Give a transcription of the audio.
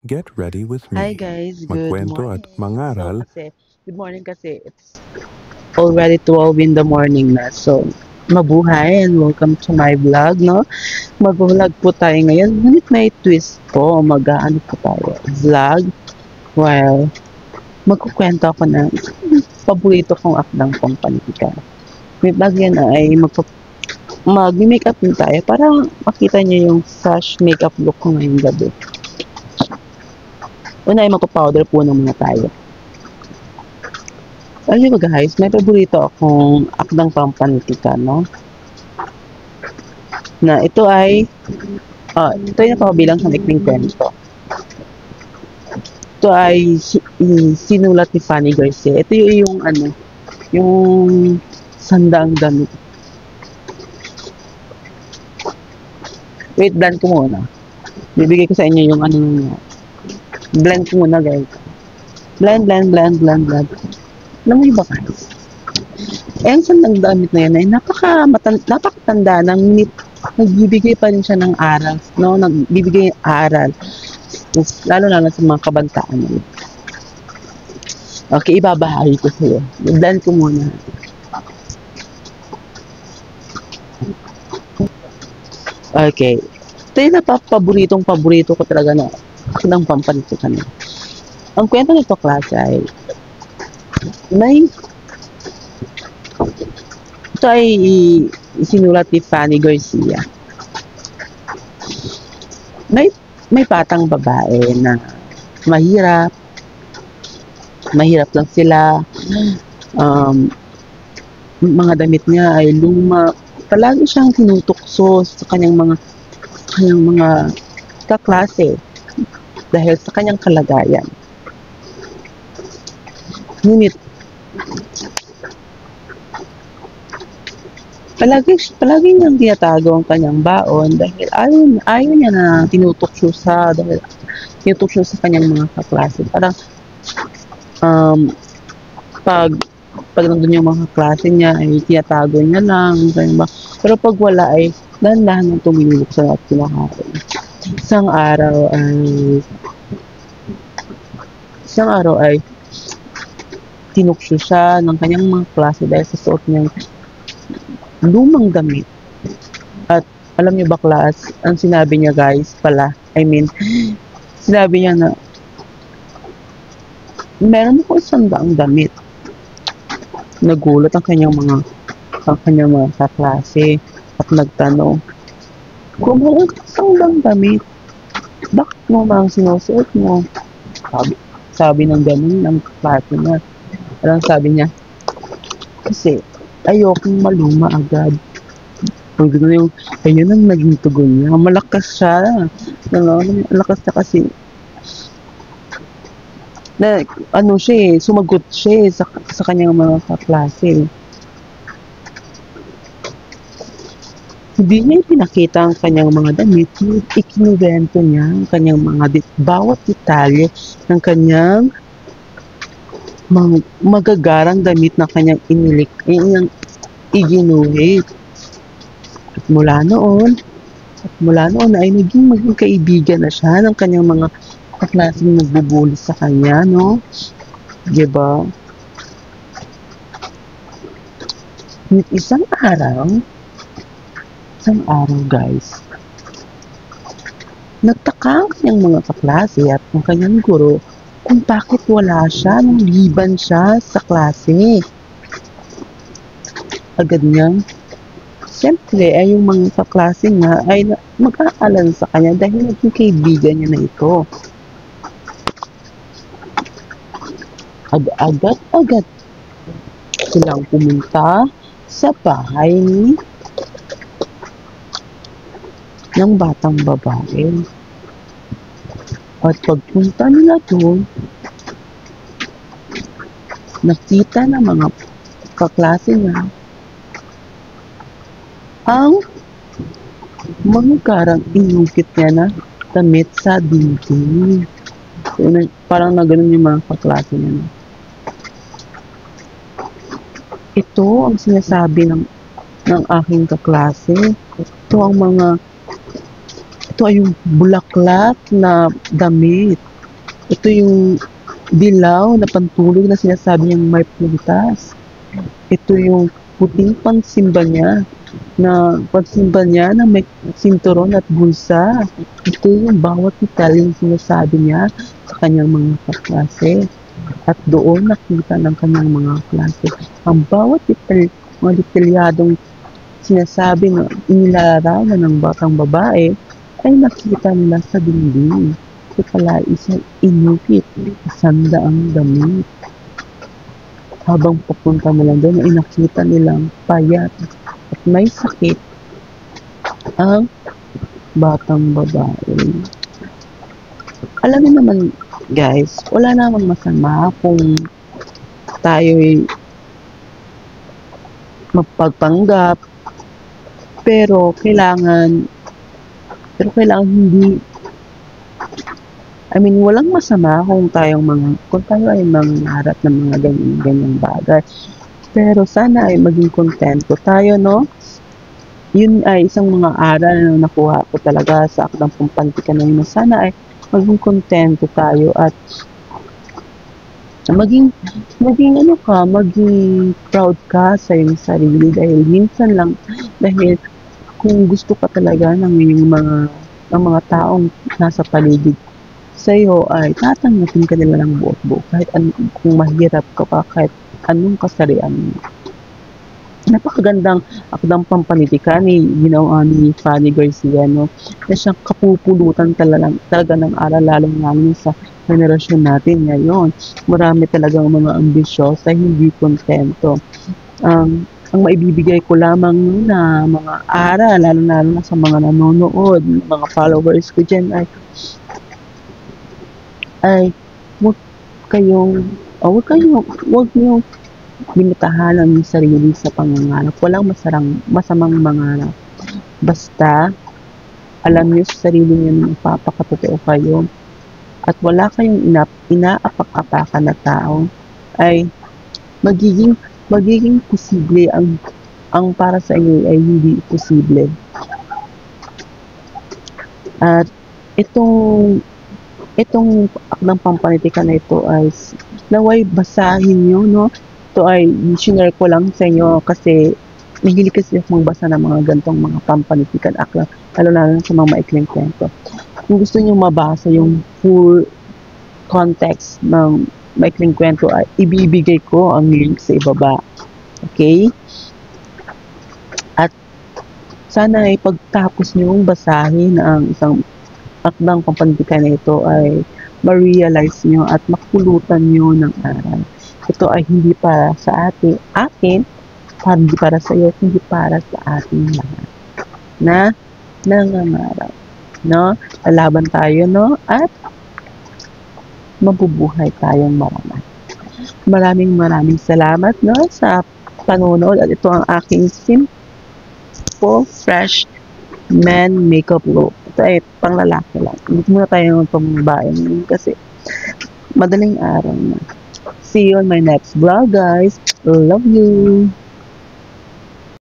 Get ready with Hi me. guys, good Magkwento at morning. mangaral. Good morning kasi it's already 12 in the morning na. So, mabuhay and welcome to my vlog, no? Mag-vlog po tayo ngayon. Ngunit may twist po. Mag-ano po tayo? Vlog. While magkukwento ako ng paborito kong akdang pampalitika. May vlog yan ay mag-makeup din tayo para makita niyo yung fresh makeup look ko ngayong gabi. Una ay magpa-powder po ng mga tayo. Alam mo guys, may paborito akong akdang pampanitika, no? Na ito ay napabilang sa maikling kwento. Ito ay sinulat ni Fanny Garcia. Ito yung sandaang damit. Wait, blend ko muna. Bibigay ko sa inyo yung blend ko muna guys. Blend. Alam mo ba guys? Ang sandang damit na yan ay napakatanda ng nagbibigay pa rin siya ng aral, no? Nagbibigay aral. Lalo sa mga kabataan. Okay, ibabahagi ko sa'yo. Blend ko muna. Okay. Ito yung paborito ko talaga na akdang pampalitukan. Ang kwento nito klase ay ito ay sinulat ni Fanny Garcia. May batang babae na mahirap lang sila. Mga damit niya ay luma. Palagi siyang tinutukso sa kanyang mga kaklase dahil sa kanyang kalagayan. Ngunit palagi niyang tinatago ang kanyang baon dahil ayaw niya na tinutukso sa kanyang mga kaklase. Parang pag nandun yung mga kaklase niya ay tinatago niya lang. Pero pag wala ay dahan-dahan nang tumilok sa kinakain. Isang araw ay tinukso siya ng kanyang mga klase dahil sa suot niyang lumang damit. At alam niyo ba class, ang sinabi niya guys pala, sinabi niya na meron ako isang daang damit. Nagulat ang kanyang mga kaklase at nagtanong, kung meron ka isang daang damit, bakit mo mang sinusuot mo? Sabi ng ganun ng kaklase niya. Alam sabi niya, kasi ayokong maluma agad. Ayun ang naging tugon niya. Malakas siya. Malakas siya kasi sumagot siya sa kanyang mga kaklase. Hindi niya ipinakita ang kanyang mga damit. Ikinuwento niya ang kanyang bawat detalye ng kanyang magagarang damit na kanyang iginuhit. At mula noon ay maging kaibigan na siya ng kanyang mga kaklaseng nagbubuli sa kanya, no? Diba? Isang araw guys, nagtaka ang kanyang mga kaklase at ang kanyang guro kung bakit wala siya nung liban siya sa klase. Agad niyang siyempre ay yung mga kaklase niya ay mag-aalan sa kanya dahil naging kaibigan niya na ito. Agad silang pumunta sa bahay ng batang babae. At pagpunta nila doon, nakita ng mga kaklase niya ang magagarang inukit niya na damit sa dingding. Parang na ganun yung mga kaklase niya. Ito ang sinasabi ng aking kaklase. Ito ay yung bulaklak na damit. Ito yung dilaw na pantulog na sinasabi niyang may prutas. Ito yung puting pansimba niya na may sinturon at bulsa. Ito yung bawat detalye yung sinasabi niya sa kanyang mga kaklase. At doon nakita ng kanyang mga klase ang bawat mga detalyadong sinasabi na inilalarawan ng batang babae ay nakita nila sa dingding. Ito pala isang inukit, sandaang damit. Habang papunta nila doon, ay nakita nilang payat at may sakit ang batang babae. Alam niyo naman, guys, wala namang masama kung tayo'y magpagpanggap, pero kailangan hindi, walang masama kung tayo ay mangarap ng mga ganyan bagay. Pero sana ay maging kontento tayo, no? Yun ay isang mga aral na nakuha ko talaga sa Akdang Pampantikan na yun. Sana ay maging kontento tayo at maging proud ka sa iyong sarili dahil kung gusto ka talaga ng mga taong nasa paligid sa iyo ay tatanggapin ka nila ng buo-buo kahit kung mahirap ka pa, kahit anong kasarian mo. Napakagandang Akdang Pampanitikan ni Fanny Garcia, no? Na siyang kapupulutan talaga ng aral, lalong sa henerasyon natin ngayon. Marami talagang mga ambisyosa, hindi kontento. Ang maibibigay ko lamang na mga aral, lalo na sa mga nanonood, mga followers ko dyan ay huwag niyong limitahan ang sarili sa pangangarap. Walang masamang mangarap. Basta, alam niyo sa sarili niyo na magpapakatotoo kayo at wala kayong inaapak-apakan na tao, ay magiging posible ang para sa inyo ay hindi posible. At itong Akdang Pampanitikan na ito ay naway basahin niyo, no? Ito ay share ko lang sa inyo kasi mahilig kasi akong magbasa ng mga gantong mga pampanitikan aklang, lalo sa mga maikling kwento. Kung gusto niyo mabasa yung full context ng maikling kwento ay ibibigay ko ang link sa ibaba. Okay? At sana ay pagtapos niyong basahin ang isang Akdang Pampanitikan na ito ay ma-realize nyo at makulutan nyo ng aral. Ito ay hindi para sa akin, hindi para sa iyo, hindi para sa ating lahat na nangangarap, no? Lalaban tayo, no? At mabubuhay tayong marami. Maraming salamat, no, sa panonood. At ito ang aking simple fresh man makeup look. Ito ay pang lalaki lang. Hindi muna tayo pambabae kasi madaling araw na. See you on my next vlog, guys. Love you.